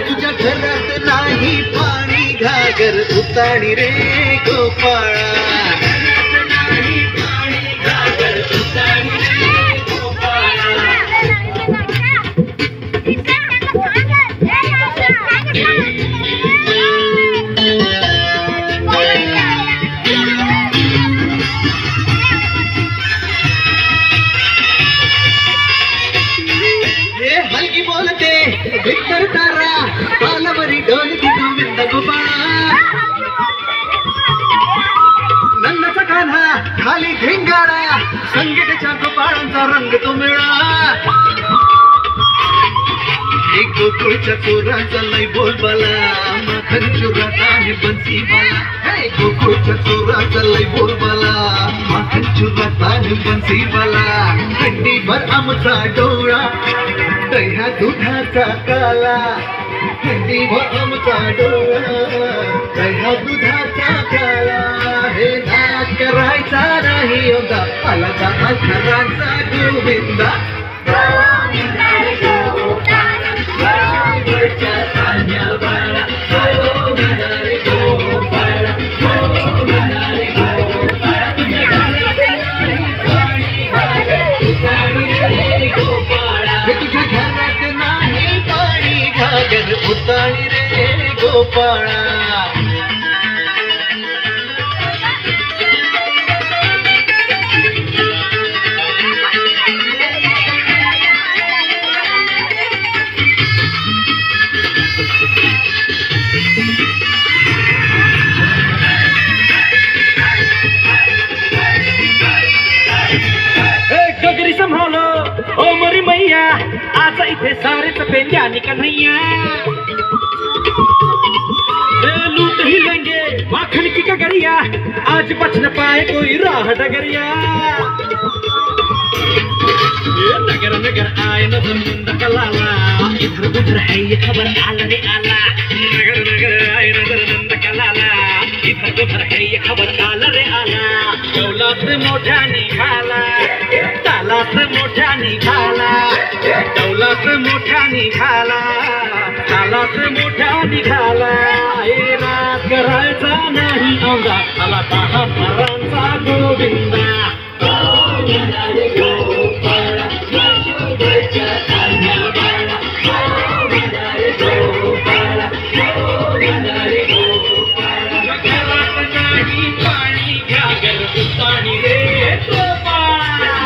तुझ्या घरात नाही पाणी घागर उताणी रे गोपाळा हलकी बोलते भिक्तर तारा पालवरी डोलती गोविंद गोपाळा नन्नाचा कान्हा खाली धिंगारा संगीताच्या गोपाळांचा रंग तो मिळा एक गोकुळच्या चोरांचा लय बोलबाला माखन चोरात आहे बन्सीवाला गोकुळच्या चोरांचा लय बोलबाला माखन चोरात आहे बन्सीवाला थंडीभर आमचा डोळा दह्या दुधाचा काला थंडीभर आमचा डोळा दह्या दुधाचा काला हे नाच करायचा नाही होता आला का अक्षरांचा गोविंदा तुझ्या घरात नाही पाणी घागर उताणी रे गोपाळा गगरी संभालो ओ मरी मैया आज इथे सारेच पेंड्यानी कन्हैया लूट ही लेंगे माखन की कगरिया आज बच न पाए कोई राह डगरिया नगर नगर आए नजर नंद कलाला इधर उधर है ये खबर आला रे आला नगर नगर आए नजर नंद कलाला इधर उधर है ये खबर आला रे आला दौलत मोठा निघाला तालात मोठा निघाला दौलत मोठा निघाला तालात मोठा निघाला हे रात करायचा नाही औंधा आला दहा परांचा गोविंदा पाणी घ्या गर पाणी रे गोपाळा